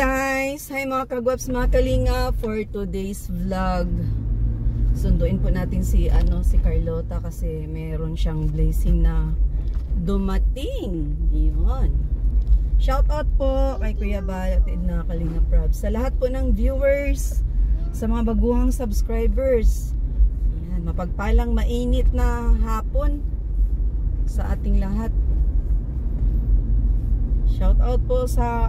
guys! Hi mga kagwaps, mga kalinga, for today's vlog. Sunduin po natin si Carlota kasi meron siyang blessing na dumating. Yun. Shout out po kay Kuya Bayat na Kalinga Prab. Sa lahat po ng viewers, sa mga baguhang subscribers. Yan, mapagpalang mainit na hapon sa ating lahat. Shout out po sa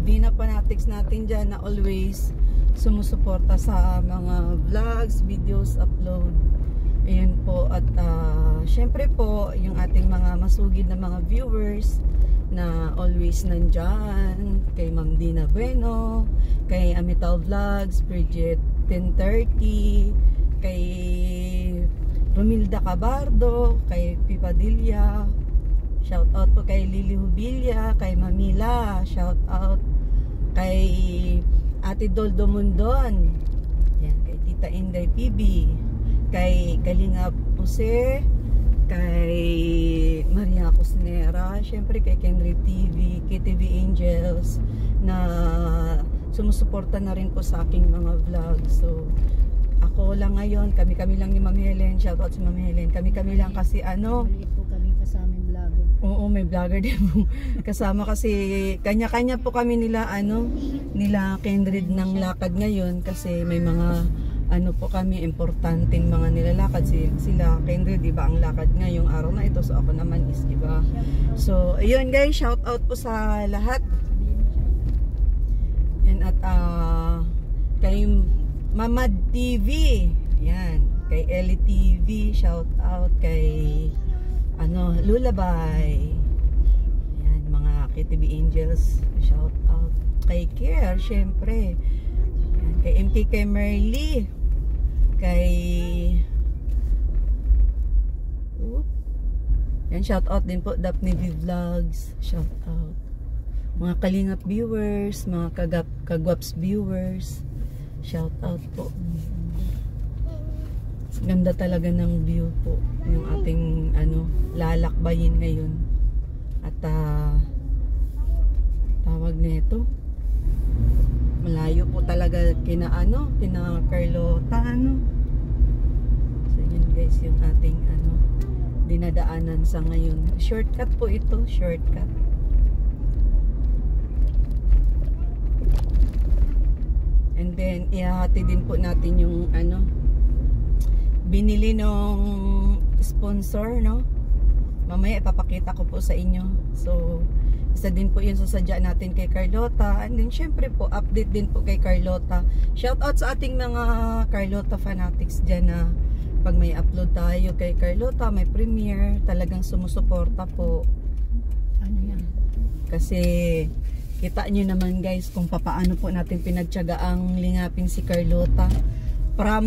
Dina Fanatics natin dyan na always sumusuporta sa mga vlogs, videos, upload. Ayan po. At syempre po yung ating mga masugid na mga viewers na always nandyan. Kay Ma'am Dina Bueno, kay Amital Vlogs, Bridget 1030, kay Romilda Cabardo, kay Pipadilla. Shout out po kay Lily Hubilia, kay Mamila, shout out kay Ate Doldo Mundon, yan, kay Tita Inday PB, kay Kalinga Puse, kay Maria Cusnera, syempre kay Kenry TV, KTV Angels na sumusuporta na rin po sa aking mga vlog. So ako lang ngayon, kami lang ni Ma'am Helen, shout out si Ma'am Helen, kami lang kasi maliit po kami kasamang vlogger. Oo, may vlogger din po kasama kasi kanya-kanya po kami nila Kindred ng lakad ngayon kasi may mga po kami importanteng mga nilalakad sila Kindred, iba ang lakad ngayong araw na ito, so ako naman is iba. So ayun guys, shout out po sa lahat yan. At kay Mamad TV, yan, kay Ellie TV, shout out kay Lulabay, yan, mga KTV Angels, shout out kay Care, syempre yan, kay MKK Merly, kay yan, shout out din po Daphne V Vlogs, shout out mga Kalingap viewers, mga Kagwaps viewers, shout out po. Ganda talaga ng view po yung ating lalakbayin ngayon. At tawag nito, malayo po talaga kina Carlota So yun guys yung ating dinadaanan sa ngayon. Shortcut po ito, shortcut. And then ihahati din po natin yung binili nung sponsor, mamaya ipapakita ko po sa inyo. So isa din po yun sasadya natin kay Carlota. And then syempre po update din po kay Carlota. Shout out sa ating mga Carlota fanatics dyan na pag may upload tayo kay Carlota, may premiere, talagang sumusuporta po. Kasi kita nyo naman guys kung papaano po natin pinagtiyagaang lingapin si Carlota from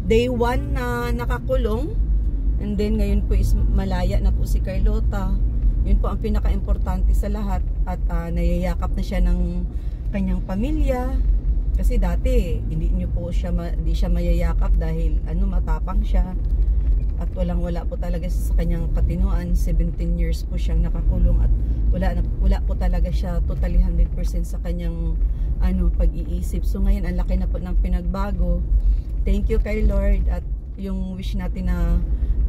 day 1 na nakakulong, and then ngayon po is malaya na po si Carlota. Yun po ang pinaka-importante sa lahat. At nayayakap na siya ng kanyang pamilya kasi dati hindi siya mayayakap dahil matapang siya at wala po talaga siya sa kanyang katinuan. 17 years po siyang nakakulong at wala po talaga siya totally 100% sa kanyang pag-iisip. So ngayon ang laki na po ng pinagbago. Thank you kay Lord. At yung wish natin na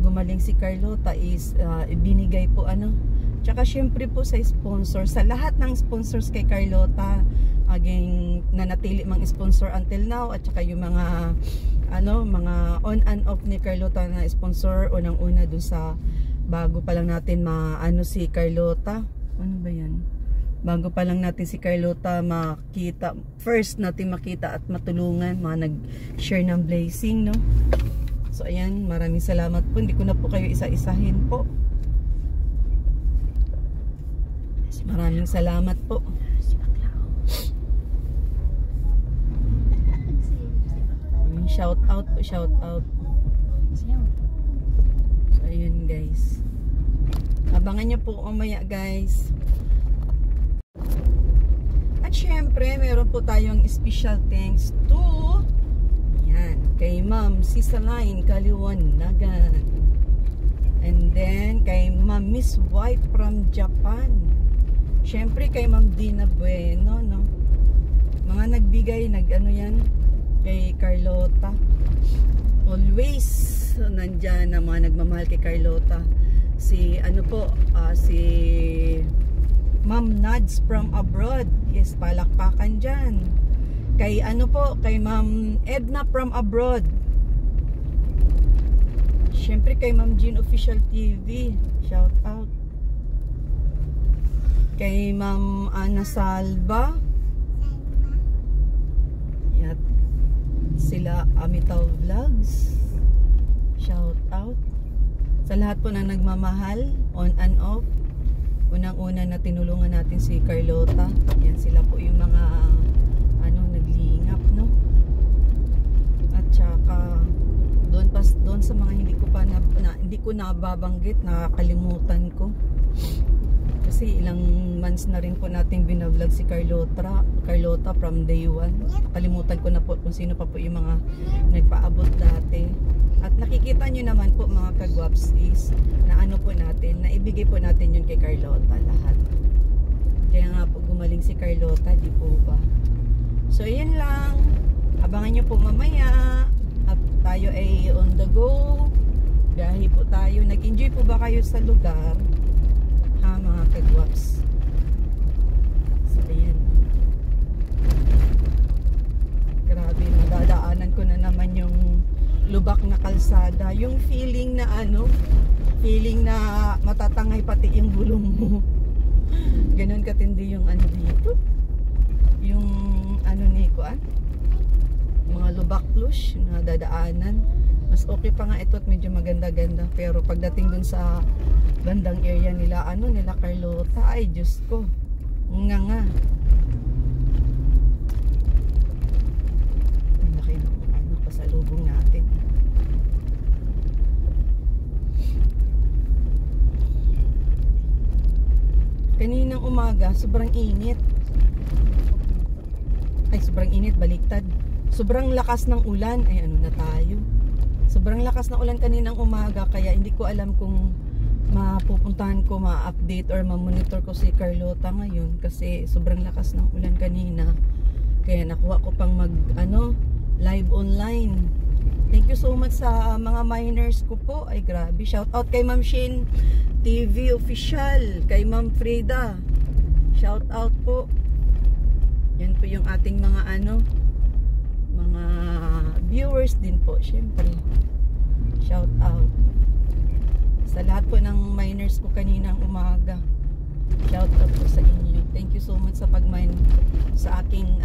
gumaling si Carlota is ibinigay po tsaka syempre po sa sponsor, sa lahat ng sponsors kay Carlota, aging nanatili mang sponsor until now, at saka yung mga mga on and off ni Carlota na sponsor unang-una dun sa bago pa lang natin si Carlota. Ano ba yan? Bago pa lang natin si Carlota makita, first natin makita at matulungan, mga nag-share ng blessing, So ayan, maraming salamat po. Hindi ko na po kayo isa-isahin po. Maraming salamat po. Shout out po, shout out. So ayun guys, abangan nyo po umaya guys. At syempre meron po tayong special thanks to kay Ma'am Sisaline Kaliwanagan, and then kay Ma'am Miss White from Japan. Syempre kay Ma'am Dina Bueno, no? Mga nagbigay, nag-ano yan, kay Carlota. Always nandyan na mga nagmamahal kay Carlota. Si, ano po, si Ma'am Nads from abroad. Yes, palakpakan dyan. Kay ano po, kay Ma'am Edna from abroad. Syempre kay Ma'am Jean Official TV. Shout out. Kay Ma'am Ana Salva. Yan. Sila Amitaw Vlogs. Shout out. Sa lahat po na nagmamahal, on and off. Unang-una na tinulungan natin si Carlota. Yan sila po yung mga naglingap, no? At saka doon sa mga hindi ko nababanggit, nakakalimutan ko. Kasi ilang months na rin po nating binablog si Carlota from day one. Kalimutan ko na po kung sino pa po yung mga nagpaabot dati. At nakikita nyo naman po mga kagwaps is na ano po natin, na ibigay po natin yun kay Carlota lahat. Kaya nga po gumaling si Carlota, di po ba? So yun lang. Abangan nyo po mamaya. At tayo ay on the go. Biyahe po tayo. Nag-enjoy po ba kayo sa lugar? Ha mga kagwaps? So ayan. Grabe, nadadaanan ko na naman yung lubak na kalsada. Yung feeling na feeling na matatangay pati yung gulong mo. Ganun katindi yung dito. Yung mga lubak lush na dadaanan. Mas okay pa nga ito at medyo maganda-ganda. Pero pagdating dun sa bandang area nila, nila Carlota, ay Diyos ko. Nga. Ay, laki na pasalubong natin. Kaninang umaga, sobrang init. Ay, sobrang init, baliktad. Sobrang lakas ng ulan. Ay, na tayo. Sobrang lakas ng ulan kaninang umaga. Kaya hindi ko alam kung mapupuntahan ko, ma-update or ma-monitor ko si Carlota ngayon. Kasi sobrang lakas ng ulan kanina. Kaya nakuha ko pang live online. Thank you so much sa mga miners ko po. Ay, grabe. Shout out kay Ma'am Shane TV Official. Kay Ma'am Frida. Shout out po. Yan po yung ating mga mga viewers din po, syempre. Shout out sa lahat po ng miners ko kaninang umaga. Shout out po sa inyo. Thank you so much sa pag-mine sa aking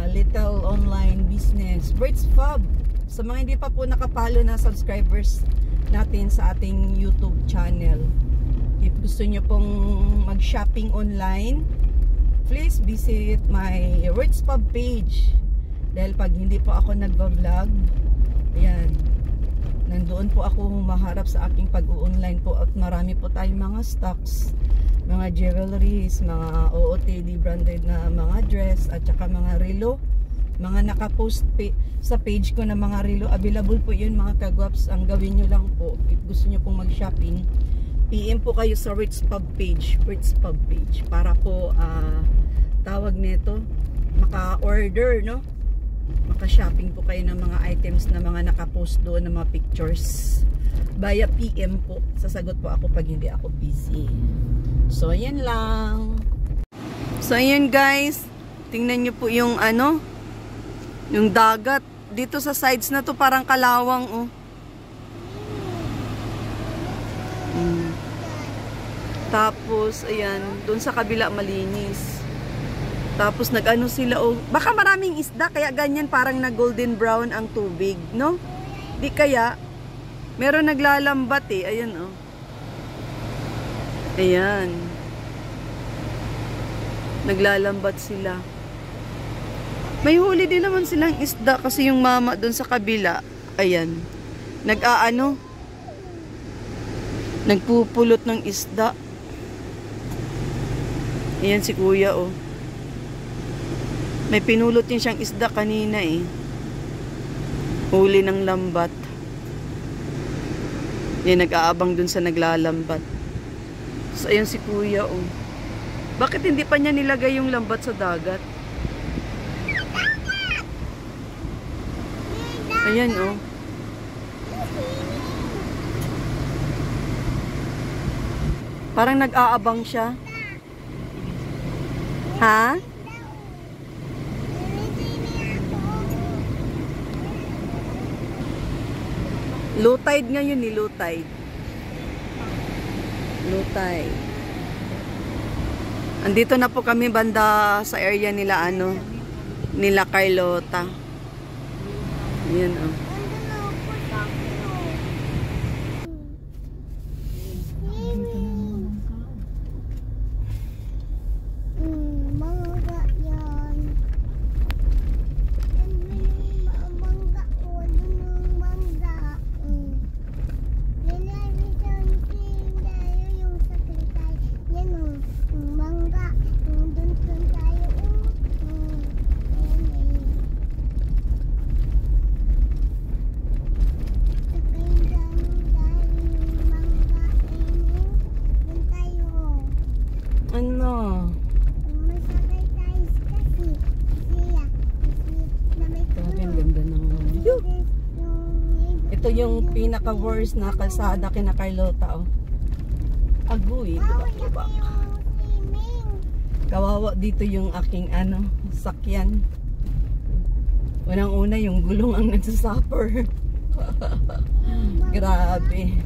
little online business. Birds Fab. Sa mga hindi pa po nakapalo na subscribers natin sa ating YouTube channel. If gusto nyo pong mag-shopping online, please visit my Birds Fab page. Dahil pag hindi po ako nagba-vlog, ayan, nandoon po ako humaharap sa aking pag-online po at marami po tayong mga stocks, mga jewelries, mga OOTD branded na mga dress at saka mga relo, mga nakapost sa page ko na mga relo. Available po yun mga kagwaps. Ang gawin nyo lang po, if gusto nyo pong mag-shopping, PM po kayo sa Birds Fab page, para po tawag nito, maka-order, no? Maka-shopping po kayo ng mga items na mga nakapost doon, ng mga pictures via PM po. Sasagot po ako pag hindi ako busy. So ayan lang. So ayan guys, tingnan nyo po yung yung dagat dito sa sides na to, parang kalawang Tapos ayan, doon sa kabila malinis. Tapos nag-ano sila, baka maraming isda kaya ganyan parang na golden brown ang tubig, no? Di kaya meron naglalambat ayan ayan, naglalambat sila. May huli din naman silang isda kasi yung mama doon sa kabila, ayan, nagpupulot ng isda. Ayan si kuya may pinulot din siyang isda kanina huli ng lambat. Yan, nag-aabang dun sa naglalambat. So ayan si kuya Bakit hindi pa niya nilagay yung lambat sa dagat? Ayan, oh. Parang nag-aabang siya. Ha? Low tide ngayon ni low tide. Low tide. Andito na po kami banda sa area nila nila Carlota. Yan oh. Ito yung pinaka-worst na kalsada kina Carlota, oh. Agoy, diba? Kawawa dito yung aking sakyan. Unang-una yung gulong ang nagsasuffer. Grabe.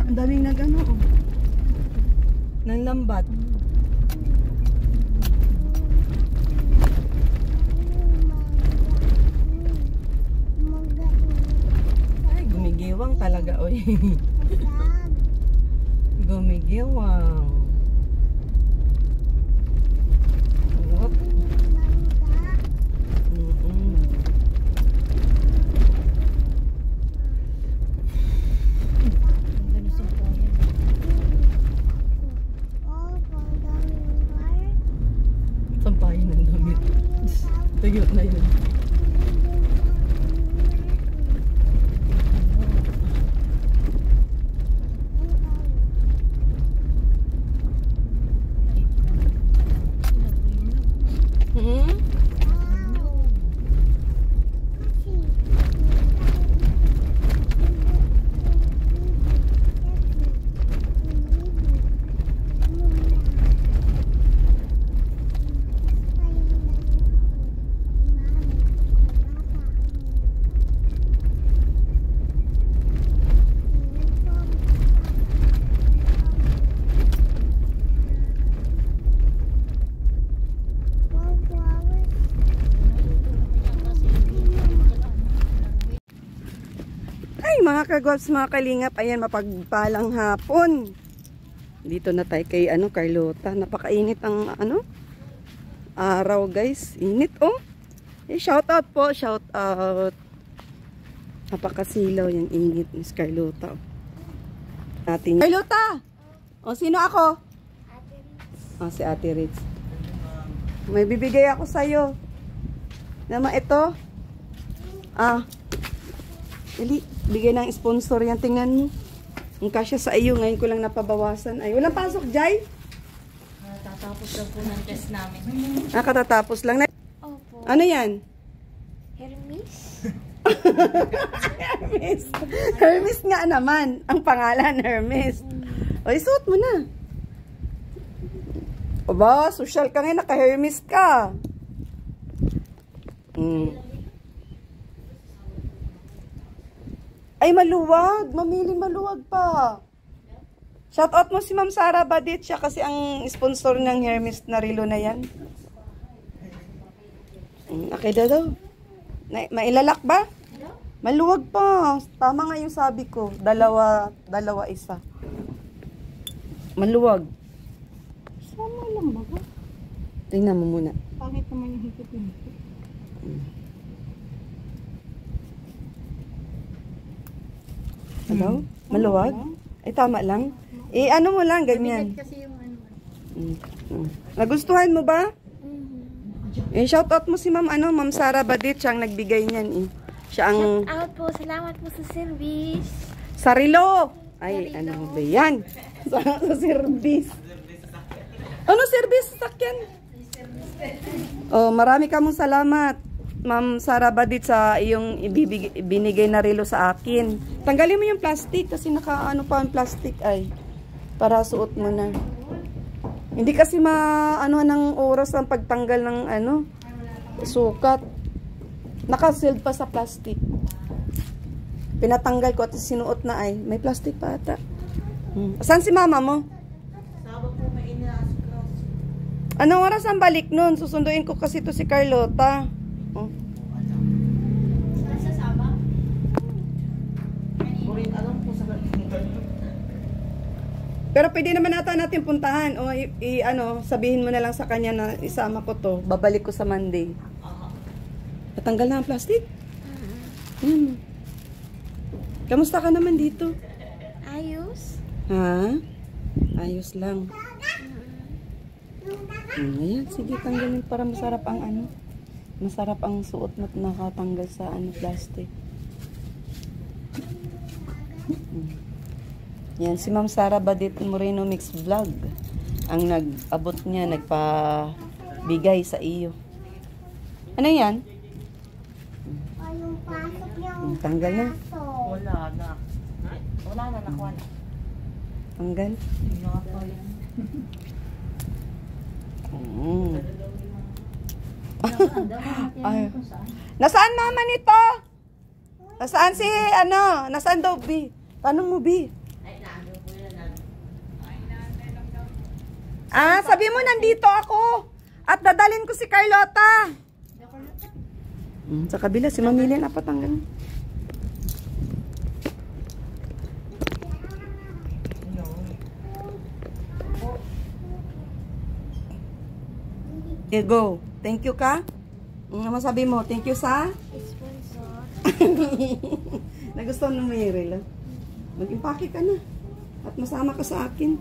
Ang daming ng lambat. Ay, gumigiwang talaga, oy. Gumigiwang. Sampahin ng damit. Tuyot na yun. Mga kagwaps, mga kalingap, ayan, mapagpalang hapon. Dito na tayo kay Carlota. Napakainit ang araw, guys. Init, oh. Shout out po, shout out. Napakasilaw yung init ni Carlota. Carlota! O, sino ako? Ate Ritz. O, si Ate Ritz. May bibigay ako sa'yo. Naman ito. Dali, bigay ng sponsor yan. Tingnan mo. Ang kasya sa iyo. Ngayon ko lang napabawasan. Ay, walang pasok, Jai? Tatapos lang po ng test namin. Katatapos lang. Opo. Ano yan? Hermes? Hermes. Hermes nga naman. Ang pangalan, Hermes. O, isuot mo na. Aba, social ka ngayon. Naka-Hermes ka. Ay, maluwag. Mamili maluwag pa. Shoutout mo si Ma'am Sara Badit. Siya kasi ang sponsor ng Hermes na relo na yan. Okay daw. Mailalak ba? Maluwag pa. Tama nga yung sabi ko. Dalawa, isa. Maluwag. Sama lang ba? Tingnan mo muna. Pangit naman yung higit mo. Hello? Maluwag? Ay, tama lang. Ano mo lang, ganyan. Kasi yung ano. Nagustuhan mo ba? Shoutout mo si Ma'am Ma'am Sara Badit. Siya ang nagbigay niyan. Siya ang... Shout out po. Salamat po sa service. Sarilo! Ay, ano ba yan? Sa service. Ano service? Sakyan? Oh, marami kamong salamat, Ma'am Sara Badit, sa iyong binigay na relo sa akin. Tanggalin mo yung plastic kasi nakaano pa ang plastic ay. Para suot mo na. Hindi kasi maano ng oras ang pagtanggal ng sukat. Naka-sealed pa sa plastic. Pinatanggal ko at sinuot na ay. May plastic pa ata. Saan si mama mo? Sabi po may inaasikaso. Anong oras ang balik nun? Susunduin ko kasi to si Carlota. Oh. Sa Sabang? Kurin alam po sa Pero pwede naman ata natin puntahan. O sabihin mo na lang sa kanya na isama ko to. Babalik ko sa Monday. Natanggal na ang plastic? Kamusta ka naman dito? Ayos. Ha? Ayos lang. Ayan, sige, tanggalin para masarap ang masarap ang suot mo at nakatanggal sa plastic. Yan, si Ma'am Sara Badit Moreno Mix Vlog ang nag-abot niya, nagpabigay sa iyo. Ano yan? Tanggal na. Wala na. Wala na, nakuha na. Tanggal. Ay. Nasaan mama nito? Nasaan si Nasaan daw B? Tanong mo B? Sabi mo nandito ako. At dadalhin ko si Carlota. Sa kabila si Mamili na patanggal. Okay, go. Thank you ka? Ano masabi mo? Thank you sa? Sponsor. Nagustuhan mo yung relo? Mag-impake ka na. At masama ka sa akin.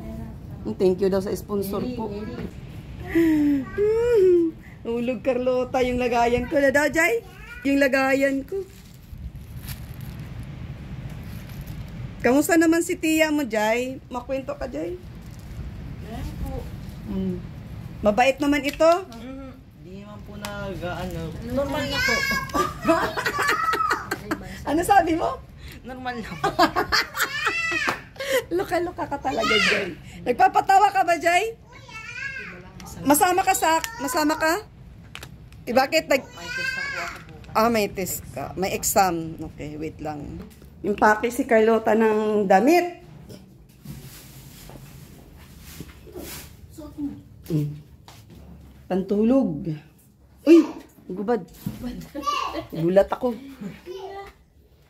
Thank you daw sa sponsor po. Ulog Carlota yung lagayan ko. Na daw, Jay? Yung lagayan ko. Kamusta naman si Tia mo, Jay? Makwento ka, Jay? Ayan po. Mabait naman ito. Di naman po normal na po. Ano sabi mo? Normal na po. Luka-luka ka talaga, Jay. Nagpapatawa ka ba, Jay? Masama ka? Bakit May test na po ako bukas. may test ka. May exam. Okay, wait lang. Yung pake si Carlota ng damit. Pantulog. Uy! Gubad. Gulat ako.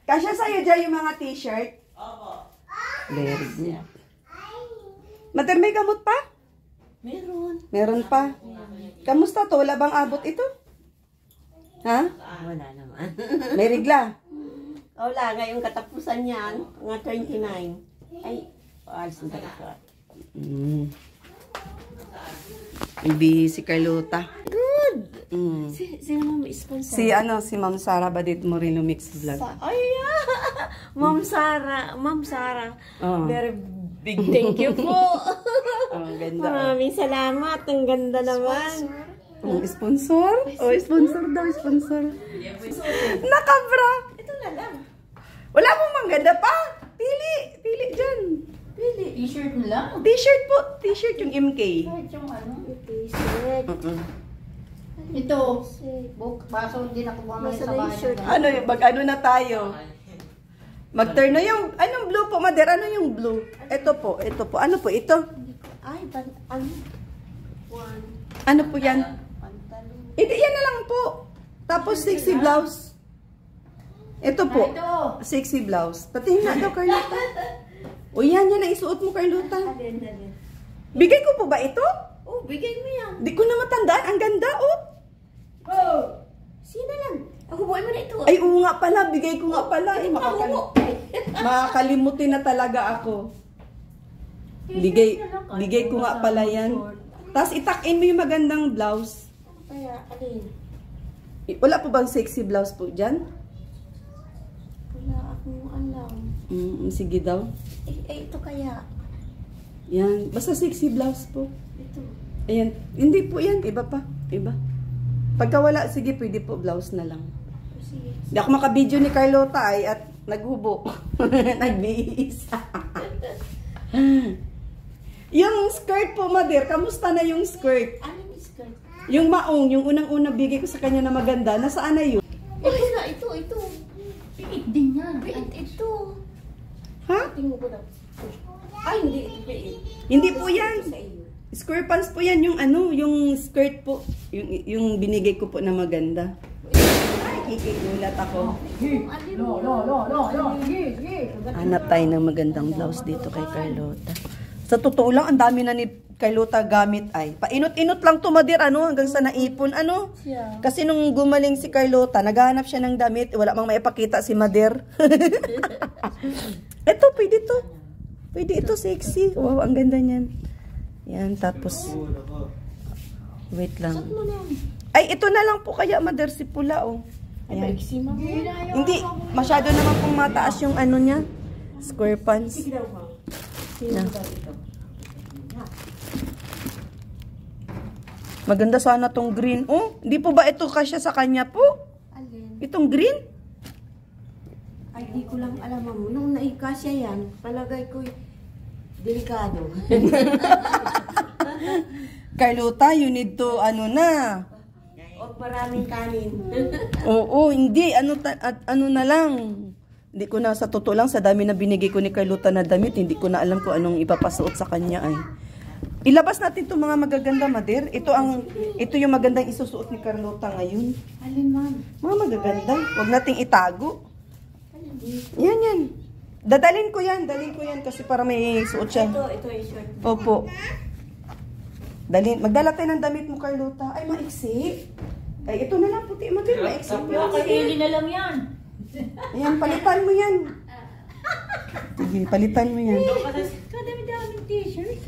Kasya sa'yo dyan yung mga t-shirt? Opo. Very good. Mater, may gamot pa? Meron. Meron pa. Kamusta to? Wala bang abot ito? Ha? Wala naman. May rigla? Wala, ngayong katapusan niyan, mga 29. Ay, alis na talaga. Ibi si Carlota. Good! Mm. Sino mo may sponsor? Si Ma'am Sara Badit Moreno Mix Vlog. Ay, Ma'am Sara. Oh. Very big thank you po. Ganda. Maraming salamat. Ang ganda naman. Sponsor? Sponsor daw, sponsor. Nakabra. Ito na lang. Wala mong mangganda pa. Pili dyan. T-shirt mo lang. T-shirt po. T-shirt yung MK. Kahit yung T-shirt. Ito. Book. Baso hindi na ko bumalik sa bahay. Ano yung na tayo? Mag-turn na yung, anong blue po, Mother? Ano yung blue? Ito po. Ano po ito? Ay, Ano po yan? pantalon. Hindi, yan na lang po. Tapos sexy blouse. Ito po. Sexy blouse. Patingin nga daw, Carlota. O yan ang isuot mo, Carlota. Alin. Bigay ko po ba ito? Oh, bigay mo yan. Di ko na matandaan. Ang ganda, oh. Oh, sino lang? Hubuin mo na ito. Ay, oo nga pala. Bigay ko nga pala. Eh, makakalimutin na talaga ako. Bigay ko nga pala yan. Tapos itak-in mo yung magandang blouse. Kaya, alin? Wala po bang sexy blouse po dyan? Wala akong alam. Sige daw. Ito kaya. Yan. Basta sexy blouse po. Ito. Ayan. Hindi po yan. Iba pa. Iba. Pagka wala, sige, pwede po blouse na lang. Sige. Hindi ako makabidyo ni Carlota ay at naghubo. Nagbiis. Yung skirt po, Mother. Kamusta na yung skirt? Alin yung skirt? Yung maong, yung unang-una bigay ko sa kanya na maganda. Nasaan na yun? Ito na, ito. Piit din yan. Ito. Ha? Tingnan ko na. Ay, hindi. Ito. Hindi po yan. Sa iyo. Square pants po yan. Yung ano, yung skirt po. Yung binigay ko po na maganda. Ay, kikigulat ako. Hanap tayo ng magandang blouse dito kay Carlota. Sa totoo lang, ang dami na ni Carlota gamit ay. Painot-inot lang tumadir, ano, hanggang sa naipon, ano. Kasi nung gumaling si Carlota, naghahanap siya ng damit, wala mang maipakita si Mader. Ito, pwede to. Pwede ito, sexy. Wow, ang ganda niyan. Yan, tapos, wait lang. Ay, ito na lang po kaya, Mader, si pula, oh. Ayan. Hindi, masyado naman pong mataas yung ano niya. Square pants. Sige daw, ma'am. Sino daw ito? Maganda sana tong green. Oh, hindi po ba ito kasya sa kanya po? Alin? Itong green? Ay, di ko lang alam, ma'am. Nung naikasya yan, palagay ko delikado. Carlota, you need to, ano na. Huwag maraming kanin. Oo, hindi. Ano na lang. Hindi ko na, sa totoo lang, sa dami na binigay ko ni Carlota na damit, hindi ko na alam kung anong ipapasuot sa kanya ay. Ilabas natin itong mga magaganda, Mader. Ito yung magandang isusuot ni Carlota ngayon. Alin, ma'am? Mga magaganda. Huwag nating itago. Yan. Dalhin ko yan kasi para may suot siya. Ito yung short. Opo. Magdala tayo ng damit mo, Carlota. Ay, maiksi. Ay, ito na lang, puti. Madir, maiksi. Nakahili na lang yan. Ayan, palitan mo yan. Sige, palitan mo yan. Kadami-daming t-shirt.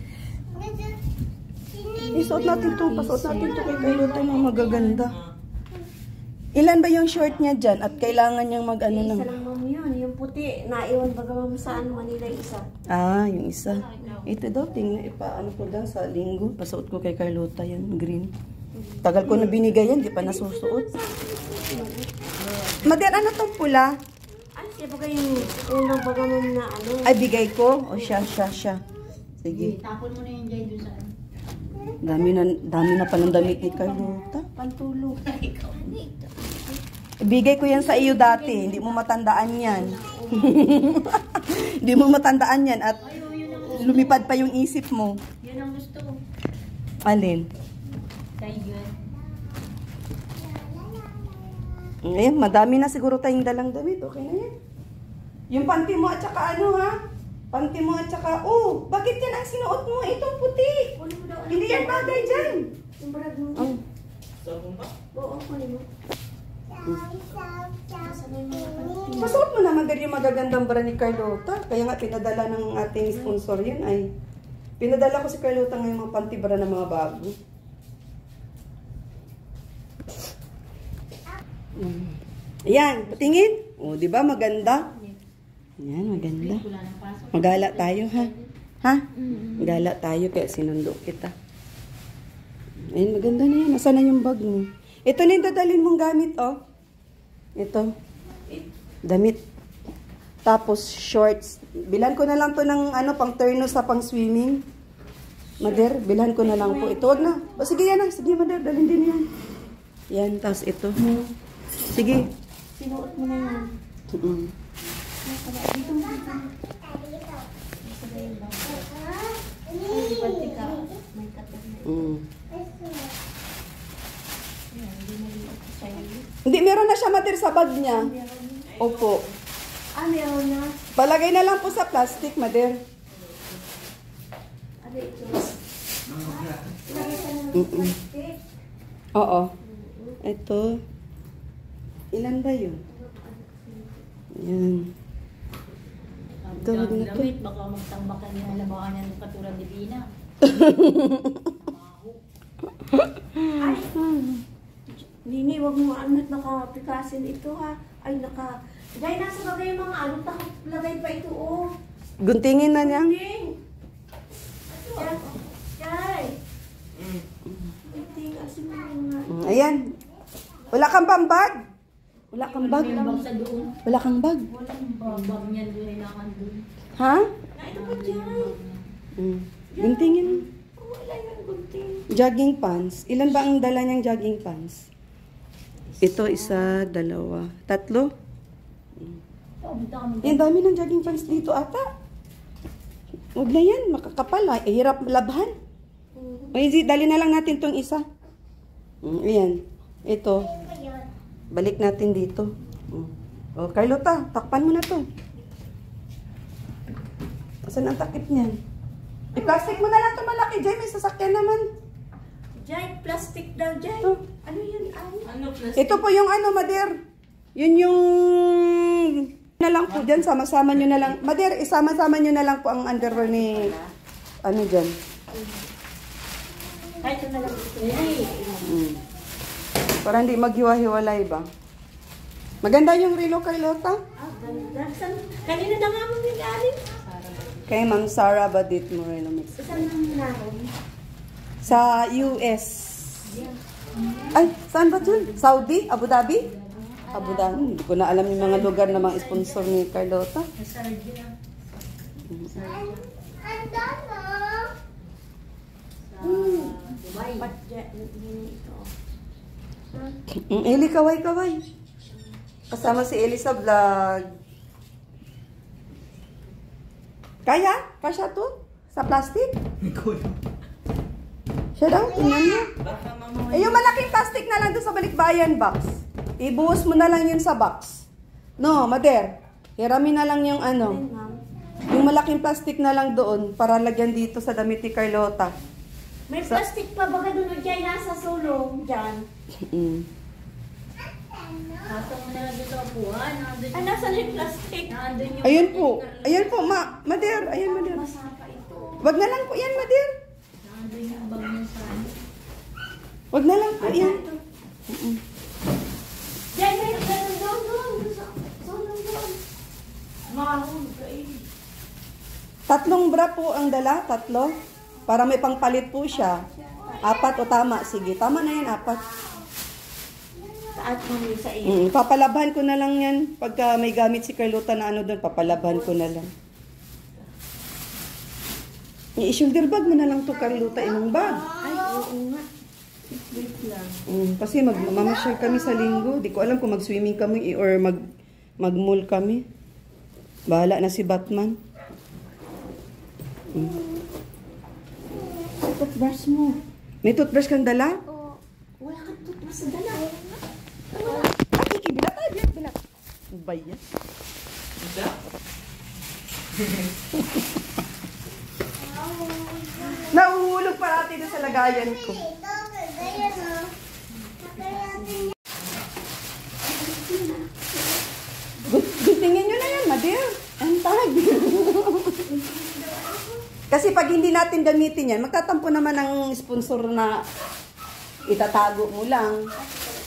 Isuot natin to. Pasuot natin to kay Carlota na magaganda. Ilan ba yung short niya dyan? At kailangan niyang mag-ano Isa ng... lang, ma'am, yun. Yung puti, naiwan baga, ma'am, saan Manila isa. Ah, yung isa. Ito daw, tingnan, ano ko daw sa linggo. Pasuot ko kay Carlota yan, green. Tagal ko na binigay yan, di pa nasusuot. Mader, ano tong pula? Ay, siya baga yung unang baga, ma'am, na ano. Ay, bigay ko? O siya. Sige. Tapon mo na yung dyan doon sa ano. Dami na palang damit ni Carlota. Pantulog. Ibigay ko yan sa iyo dati. Hindi mo matandaan yan. Hindi mo matandaan yan at lumipad pa yung isip mo. Yun ang gusto ko. Alin? Tiger. Ngayon, madami na siguro tayong dalang damit. Okay na yan. Yung panty mo at saka ano ha? Panty mo at saka, oh, bakit yan ang sinuot mo? Itong puti. Hindi yan bagay dyan. Yung brad mo. Oh. Oo, kunin mo. Pasuot mo naman din yung magagandang bra ni Carlota. Kaya nga pinadala ng ating sponsor yan ay. Pinadala ko si Carlota ngayong mga panty bra ng mga bago. Ayan, patingin. O, di ba maganda? Ayan, maganda. Magala tayo, ha? Ha? Magala tayo, kaya sinundo kita. Ayan, maganda na yan. Nasaan na yung bag mo? Ito na yung dadalhin mong gamit, oh. Ito. Damit. Tapos, shorts. Bilan ko na lang to ng, ano, pang terno sa pang swimming. Mader, bilhan ko na lang po. Ito, wag na. O, sige yan, sige, Mader, dalhin din yan. Yan, tapos ito. Sige. Sinuot mo na yan. bag niya. Opo. Meron na. Palagay na lang po sa plastic, Mader. Ano ito? Oo. Ito. Ilan ba yun? Yan. Ito, wag na to. Damit, baka magtambakan niya halabakan niya ng katulad ni Bina. Ay! Nini, wag mo anat nakapikasin ito ha. Ay, Dahil nasa bagay yung mga ano, lagay pa ito oh. Guntingin na niya. Ding! Jai! Gunting, asin mo nga. Ayan. Wala kang bag? Wala kang bag? May bag sa doon. Wala kang bag? Walang bag niyan doon ay nakandun. Ha? Na ito pa Jai. Guntingin. Wala yung gunting. Jogging pants. Ilan ba ang dala niyang jogging pants? Ito, isa, dalawa, tatlo. Ang dami ng jogging pants dito ata. Huwag na yan, makakapal. Hirap labhan. Dali na lang natin tong isa. Ayan. Ito. Balik natin dito. O, Carlota, takpan mo na to. Asan ang takip niyan? I-plastic mo na lang ito malaki. Jai, may sasakyan naman. Jai, plastic daw, Jai. Ito. Ano yun, Ay? Ano plus? Ito po yung ano, Mader. Yun yung na lang po dyan. Sama-sama nyo na lang. Mader, isama-sama nyo na lang po ang underwear ni ano dyan. Kahit ito na lang ito. Para hindi maghiwa-hiwalay ba? Maganda yung relo, Carlota. Ganda. Kanina na nga mo yung galing. Kay Ma'am Sarah Badit Moreno Mix. Saan nang naroon? Sa US. Ay, saan ba dun? Saudi? Abu Dhabi? Abu Dhabi. Hindi ko na alam yung mga lugar na mga sponsor ni Carlota. Sa Sardia. Dubai. Ba't yun ito? Eli, kaway-kaway. Kasama si Eli sa vlog. Kaya? Kasya to? Sa plastic? Siya daw, tingnan niya. Eh, yung malaking plastic na lang doon sa balikbayan box. Ibuhos mo na lang yun sa box. No, Mader. Hiramin na lang yung ano. Yung malaking plastic na lang doon para lagyan dito sa damit ni Carlota. May plastic pa ba doon dyan nasa sulong dyan? Hatang mo na lang dito ang buwan. Ay, nasa na yung plastic? Nandun yung... Ayan po. Ayan po, Mader. Ayan, Mader. Masapa ito. Wag na lang po yan, Mader. Nandun yung bag niya sa ano. Wag na lang po yan. Dyan, doon. Sa sulong doon. Mahul ka eh. 3 bra po ang dala, 3. Para may pangpalit po siya. 4 o tama, sige. Tama na yan, 4. Taat mo yun sa iyo. Papalabhan ko na lang yan. Pagka may gamit si Carlota na ano doon, papalabhan ko na lang. I-shoulder bag mo na lang to, Carlota, inong bag. Ay, oo nga. Wait lang. Kasi mamamasyal kami sa linggo. Di ko alam kung mag-swimming kami or mag-mall kami. Bahala na si Batman. Toothbrush mo. May toothbrush kang dala? Oo. Wala kang toothbrush sa dala. Ay, bilat tayo, bilat. Ano ba yan? Nahuhulog pa natin doon sa lagayan ko. Guntingin nyo na yan, Madir. Ang tag. Kasi pag hindi natin gamitin yan, magtatampo naman ang sponsor na itatago mo lang.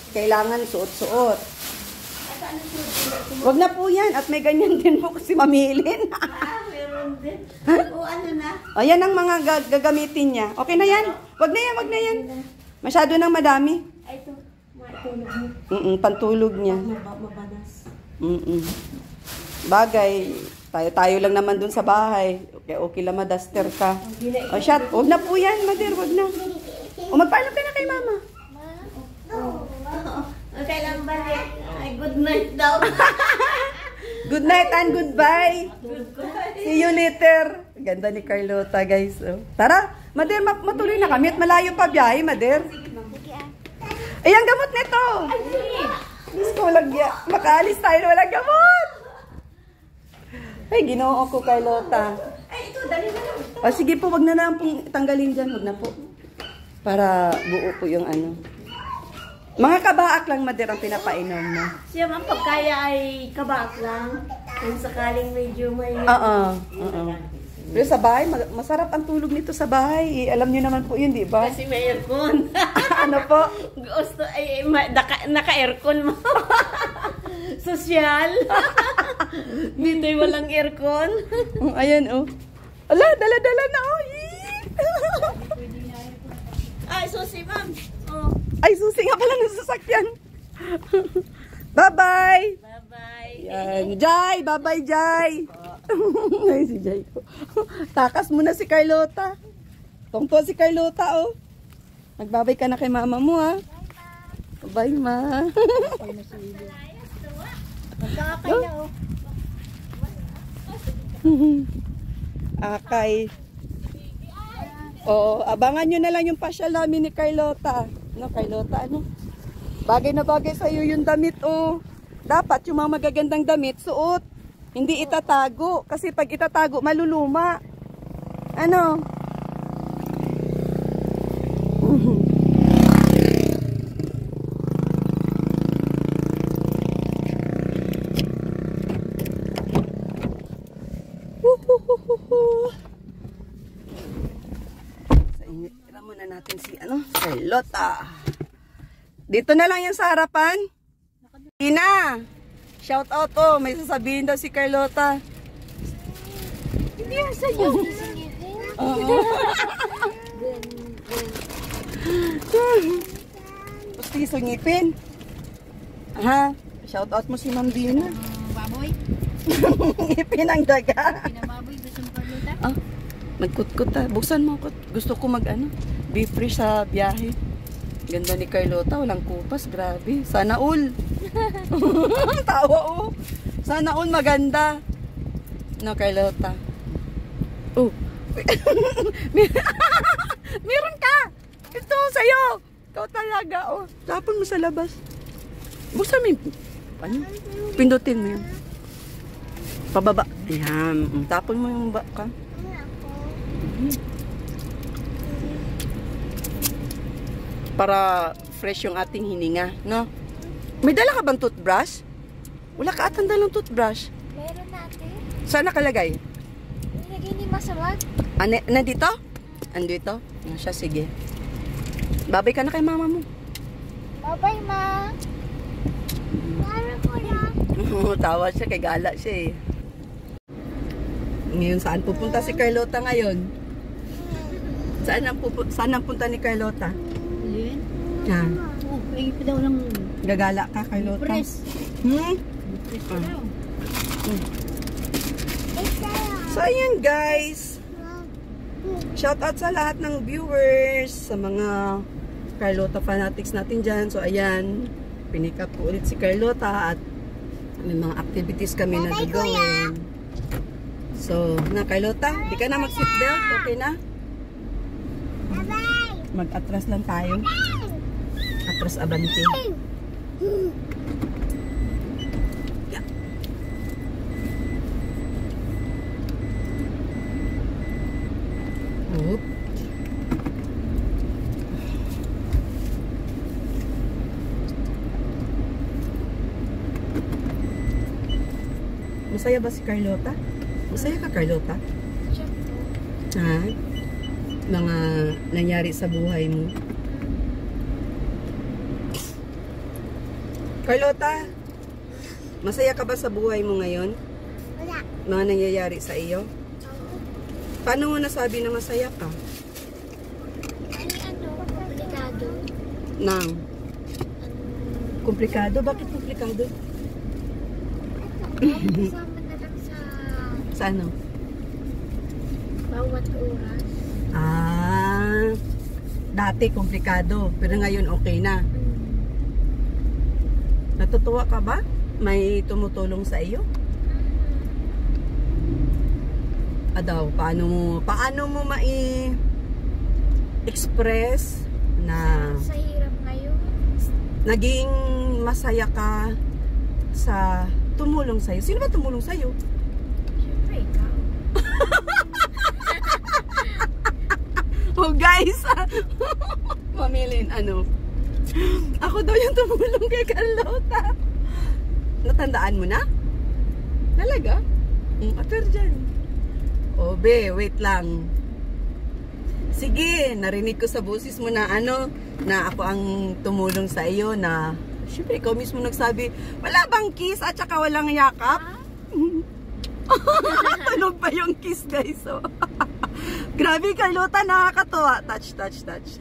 Kailangan suot-suot. Wag na po yan. At may ganyan din po kasi mamilin. Meron din. O ano na? O, yan ang mga gagamitin niya. Okay na yan. Wag na yan, wag na yan. Masyado nang madami. Ay, ito. Matulog mo. Pantulog niya. Mabanas. Bagay. Tayo lang naman dun sa bahay. Okay lang, madaster ka. O, shot. Wag na po yan, Madir. Wag na. O, magpaalam ka na kay mama. Okay lang ba? Ay, good night daw. Good night and goodbye. See you later. Ganda ni Carlota, guys. Oh. Tara, Madir, matuloy na kami at malayo pa biyahe, Madir. Ay, ang gamot nito. Diyos ko, makaalis tayo na walang gamot. Ay, ginoo ko, Carlota. Ay, ito, dali na lang. O, sige po, wag na lang pong tanggalin dyan. Wag na po. Para buo po yung ano. Mga kabaak lang, Mader, ang pinapainom mo. Siya man, pagkaya ay kabak lang. Kung sakaling medyo may... Oo. Pero sa bahay, masarap ang tulog nito sa bahay. Alam niyo naman po yun, di ba? Kasi may aircon. Ano po? Gusto, ay, naka-aircon mo. Sosyal. Dito'y walang aircon. Ayan, oh. Ala, dala-dala na, oh. Ay, susi, ma'am. Oh. Ay, susi nga pala ng sasakyan. Bye-bye. Bye-bye. Yan. Jai, bye-bye, Jai. Ay, si Jai ko. Takas muna si Carlota. Tungto si Carlota, oh. Magbabay ka na kay mama mo, ha. Bye, ma. Magkakakay na, oh. Akay. Oo, abangan nyo na lang yung pasyal namin ni Carlota. No, Carlota, ano? Bagay na bagay sa'yo yung damit, oh. Dapat yung mga magagandang damit, suot. Hindi itatago. Kasi pag itatago, maluluma. Ano? Tira muna natin si, ano? Carlota. Dito na lang yan sa harapan. Ina! Shout out, oh. May sasabihin daw si Carlota. Hindi yan sa'yo. Pustiso ngipin. Ha? Shout out mo si Ma'am Dina. Baboy. Ngipin ang daga. Pinababoy. Gusto mo Carlota? Ah, nagkutkut ta. Buksan mo ako. Gusto ko mag ano, be free sa biyahe. Ganda ni Carlota, walang kupas, grabe. Sana all. Tawa, oh. Sana all maganda. No, Carlota. Oh. Meron ka. Ito sa'yo. Ikaw talaga, oh. Tapon mo sa labas. Buksan mo yung, ano? Pindutin mo yun. Pababa. Ayan. Tapon mo yung baka. Para fresh yung ating hininga, no? May dala ka bang toothbrush? Wala ka atang dalang toothbrush. Meron natin. Saan nakalagay? Nilagay ni Masawag. Nandito? Andito? Siya, sige. Babay ka na kay mama mo. Bye-bye, ma. Para ko lang. Tawa siya, kay gala siya eh. Ngayon, saan pupunta si Carlota ngayon? Saan ang punta ni Carlota? Yun. Ha? Oh, ay pa daw lang. Gagala ka, Carlota? Press. Press pa daw. So, ayan guys. Shout out sa lahat ng viewers, sa mga Carlota fanatics natin dyan. So, ayan. Pinick up ko ulit si Carlota at may mga activities kami na gagawin. So, na Carlota, di ka na mag-seatbelt? Okay na? Mag-atras lang tayo. Atras abante. Yeah. Oop. Masaya ba si Carlota? Masaya ka, Carlota? Ha? Mga nangyari sa buhay mo. Carlota, masaya ka ba sa buhay mo ngayon? Wala. Mga nangyayari sa iyo? Paano mo nasabi na masaya ka? Ano, komplikado. Nang? Komplikado? Bakit komplikado? Kasama na lang sa Sa ano? bawat oras. Ah, dati komplikado, pero ngayon okay na. Natutuwa ka ba? May tumutulong sa iyo? Daw, paano mo mai-express na Sa hirap ngayon. naging masaya ka sa tumulong sa'yo. Sino ba tumulong sa'yo? Siyempre, ikaw. Oh guys, mamilin ano. Ako daw yung tumulong kay Carlota. Natandaan mo na? Talaga? Ater dyan. Oh be, wait lang. Sige, narinig ko sa boses mo na ano, na ako ang tumulong sa iyo na, syempre ikaw mismo nagsabi, wala bang kiss at saka walang yakap? Tunog pa yung kiss guys. Oh. Grabe Carlota, nakakatuwa. Touch, touch, touch.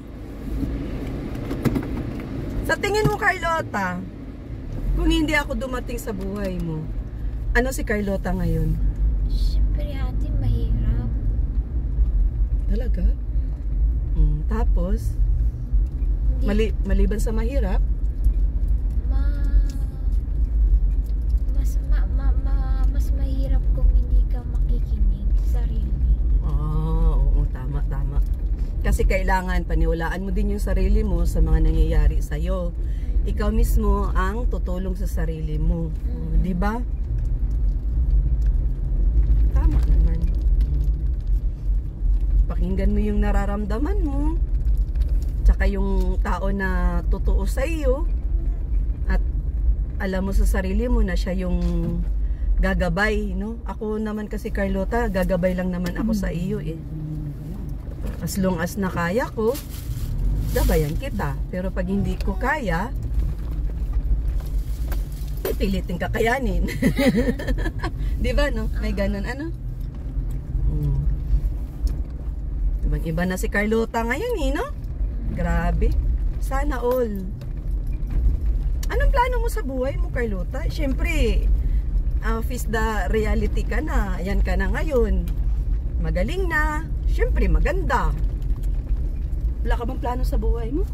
Sa tingin mo Carlota, kung hindi ako dumating sa buhay mo, ano si Carlota ngayon? Siyempre, ate, mahirap. Talaga? Tapos, Hindi, maliban sa mahirap, mas mahirap kung hindi ka makikinig sa sarili. oo, tama, tama. Kasi kailangan paniwalaan mo din yung sarili mo sa mga nangyayari sa'yo. Ikaw mismo ang tutulong sa sarili mo. Di ba? Tama naman. Pakinggan mo yung nararamdaman mo. Tsaka yung tao na totoo sa iyo. At alam mo sa sarili mo na siya yung gagabay, no? Ako naman kasi Carlota, gagabay lang naman ako sa iyo eh. As long as na kaya ko, gabayan kita. Pero pag hindi ko kaya, pilitin kakayanin. Di ba, no? May ganun, ano? Ibang-iba na si Carlota ngayon, eh, no? Grabe. Sana all. Anong plano mo sa buhay mo, Carlota? Siyempre, face the reality ka na. Yan ka na ngayon. Magaling na. Siyempre, maganda. Wala ka bang plano sa buhay mo?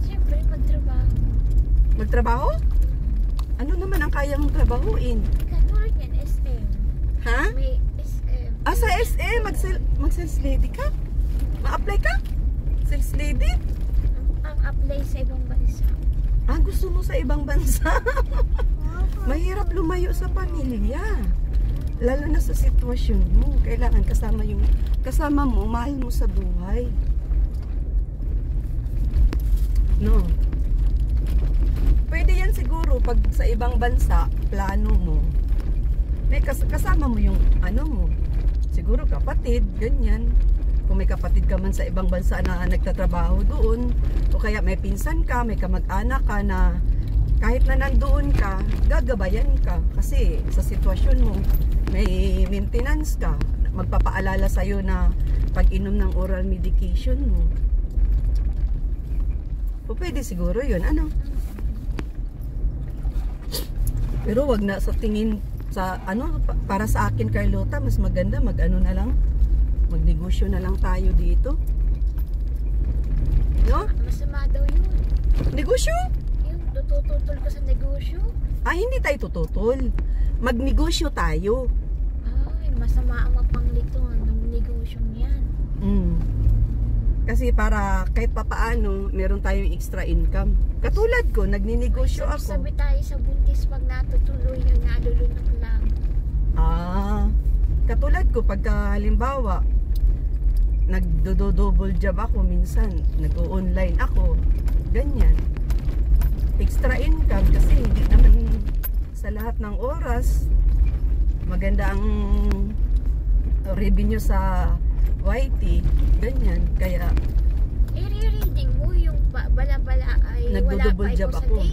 Siyempre, magtrabaho. Magtrabaho? Ano naman ang kaya mong trabahuin? Katulad yan, SM. Ha? May SM. Ah, sa SM, mag-sales lady ka? Ma-apply ka? Sales lady? Ang apply sa ibang bansa. Ah, gusto mo sa ibang bansa? Mahirap lumayo sa pamilya. Lalo na sa sitwasyon mo. Kailangan kasama mo, mahal mo sa buhay. No? Pwede yan siguro pag sa ibang bansa, plano mo. May kasama mo yung ano mo. Siguro kapatid, ganyan. Kung may kapatid ka man sa ibang bansa na nagtatrabaho doon, o kaya may pinsan ka, may kamag-anak ka na kahit na nandoon ka, gagabayan ka. Kasi sa sitwasyon mo, may maintenance ka. Magpapaalala sa'yo na pag-inom ng oral medication mo. O pwede siguro yun, ano? Pero wag na sa tingin sa ano, para sa akin Carlota, mas maganda mag-ano na lang, magnegosyo na lang tayo dito. No? Masama daw yun. Negosyo? Yung tututol ka sa negosyo. Ah, hindi tayo tututol. Magnegosyo tayo. Ay, masama ang mapanglito ng negosyong yan. Kasi para kahit papaano, meron tayong extra income. Katulad ko, nagninegosyo ako. Sabi tayo sa buntis pag natutuloy yung nalulunok lang. Ah, katulad ko, pagka halimbawa, nagdo-double job ako minsan, nag-o-online ako, ganyan. Extra income kasi hindi naman sa lahat ng oras maganda ang revenue sa YT, ganyan. Kaya I-reading mo yung bala-bala ay nagdo-double wala pa job sa ako. day.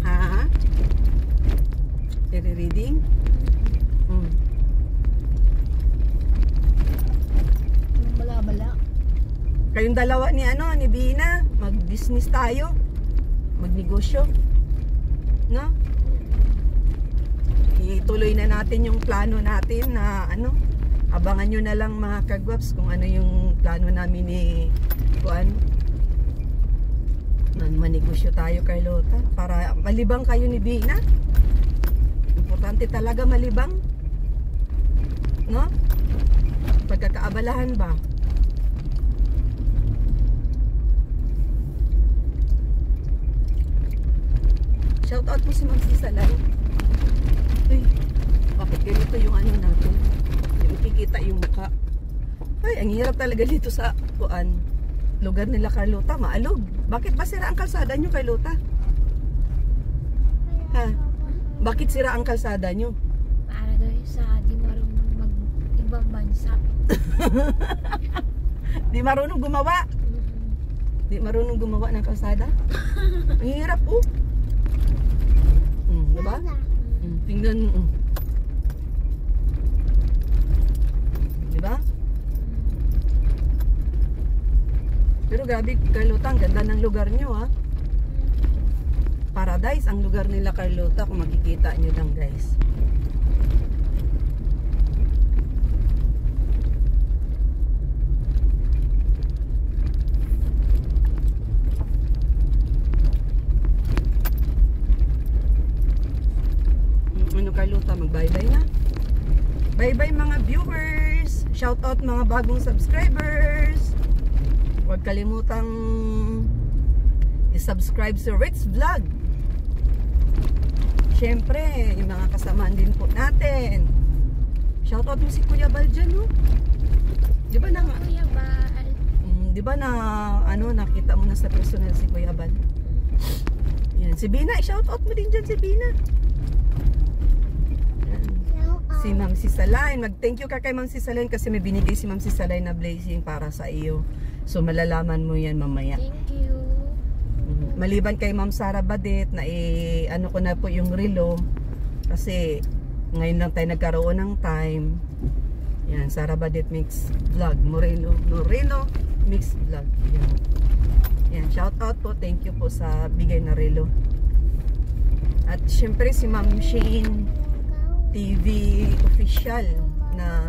Ha? I-reading? Bala-bala. Kayong dalawa ni ni Bina, mag-business tayo. Magnegosyo. No? Ituloy na natin yung plano natin na abangan nyo na lang mga kagwaps kung ano yung plano namin ni Kuan. Manegosyo tayo Carlota para malibang kayo ni Bina. Importante talaga malibang. No? Pagkakaabalahan ba? Shout out mo si Ma'am Sisalay. Ay, bakit ganito yung ano natin? Yung kikita yung mukha. Ay, ang hirap talaga dito sa lugar nila Carlota, maalog. Bakit ba sira ang kalsada nyo, Carlota? Ha? Bakit sira ang kalsada nyo? Para daw sa di marunong mag-ibang bansa. Di marunong gumawa. Di marunong gumawa ng kalsada. Ang hirap oh. Diba? Tingnan mo. Diba? Pero grabe, Carlota, ang ganda ng lugar nyo ha. Paradise ang lugar nila, Carlota, kung makikita nyo lang guys. Ano, Carlota, mag-bye-bye na. Bye-bye mga viewers. Shout out mga bagong subscribers. Huwag kalimutang i-subscribe sa Ritz Vlog. Siyempre, yung mga kasamaan din po natin. Shout out mo si Kuya Bal dyan, no? Di ba na nga? Kuya Bal. Di ba na, nakita mo na sa personal si Kuya Bal? Yan, si Bina, shout out mo din dyan si Bina. Si Ma'am Sisalay, mag-thank you ka kay Ma'am Sisalay kasi may binigay si Ma'am Sisalay na blessing para sa iyo. So malalaman mo yan mamaya. Thank you. Maliban kay Ma'am Sara Badet na ano ko na po yung relo kasi ngayon lang tayo nagkaroon ng time. Yan, Sara Badet Mix Vlog, Moreno Mix Vlog. Yan, shout out po, thank you po sa bigay na relo. At syempre si Ma'am Shane TV official na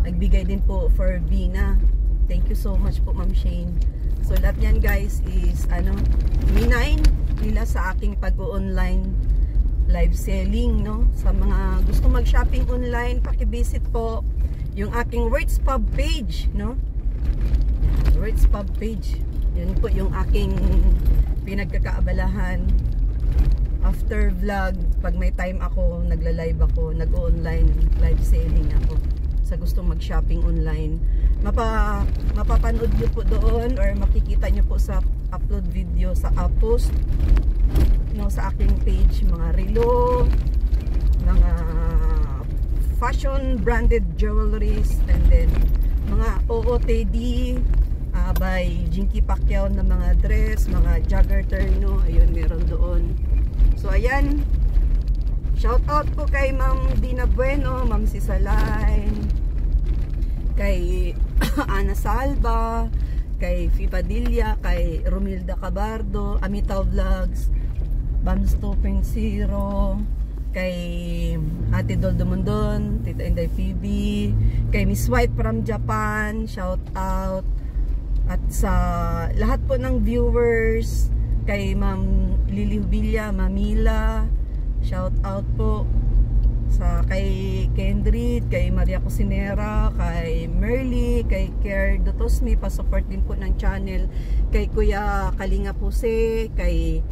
nagbigay din po for Bina. Thank you so much po Ma'am Shane. So lahat yan guys is minine nila sa aking pag-online live selling, no? Sa mga gusto mag-shopping online, paki-visit po yung aking Ritz Pub page, no? Ritz Pub page. Yan po yung aking pinagkakaabalahan. After vlog, pag may time ako, nagla-live ako, nag-online live selling ako sa gustong mag-shopping online. Mapapanood nyo po doon or makikita nyo po sa upload video sa post sa aking page, mga relo, mga fashion branded jewelries, and then mga OOTD by Jinky Pacquiao na mga dress, mga jogger terno, ayun, meron doon. So ayan, shout out po kay Ma'am Dina Bueno, Ma'am Sisalay, kay Ana Salva, kay Fipadilla, kay Romilda Cabardo, Amitaw Vlogs, Bams 2.0, kay Ate Dol Dumondon, Tita Inday Phoebe, kay Miss White from Japan, shout out. At sa lahat po ng viewers, kay Ma'am Lily Hubilla, Mamila, shout out po sa kay Kendrid, kay Maria Cusinera, kay Merly, kay Care Dotosmi, pa-support din po ng channel, kay Kuya Kalinga Puse, kay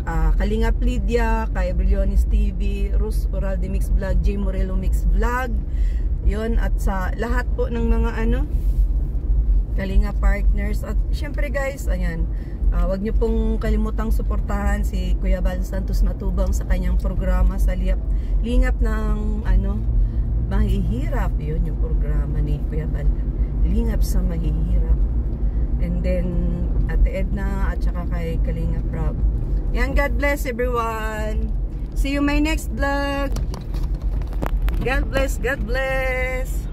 Kalinga Plidia, kay Brillonis TV, Rus Oralde Mix Vlog, J Morello Mix Vlog, yun, at sa lahat po ng mga Kalinga partners. At syempre guys, ayan, wag nyo pong kalimutang suportahan si Kuya Bal Santos Matubang sa kanyang programa sa lingap ng mahihirap. Yun yung programa ni Kuya Bal, Lingap sa Mahihirap. And then Ate Edna at saka kay Kalinga Prab. Yan, God bless everyone. See you my next vlog. God bless, God bless.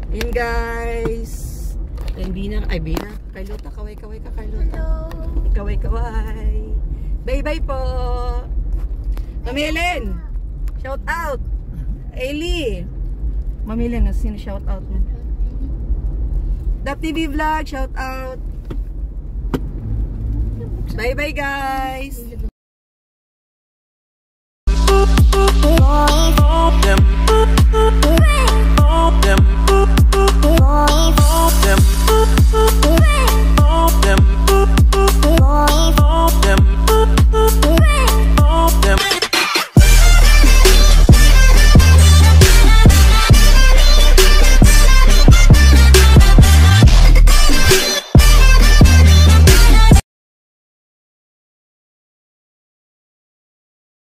Yan guys. And Bina, Carlota, kaway-kaway ka, Carlota. Hello. Kaway-kaway. Bye-bye po. Mami Helen, shout out. Eli. Mami Helen, sino shout out mo? Dap TV Vlog, shout out. Bye-bye guys.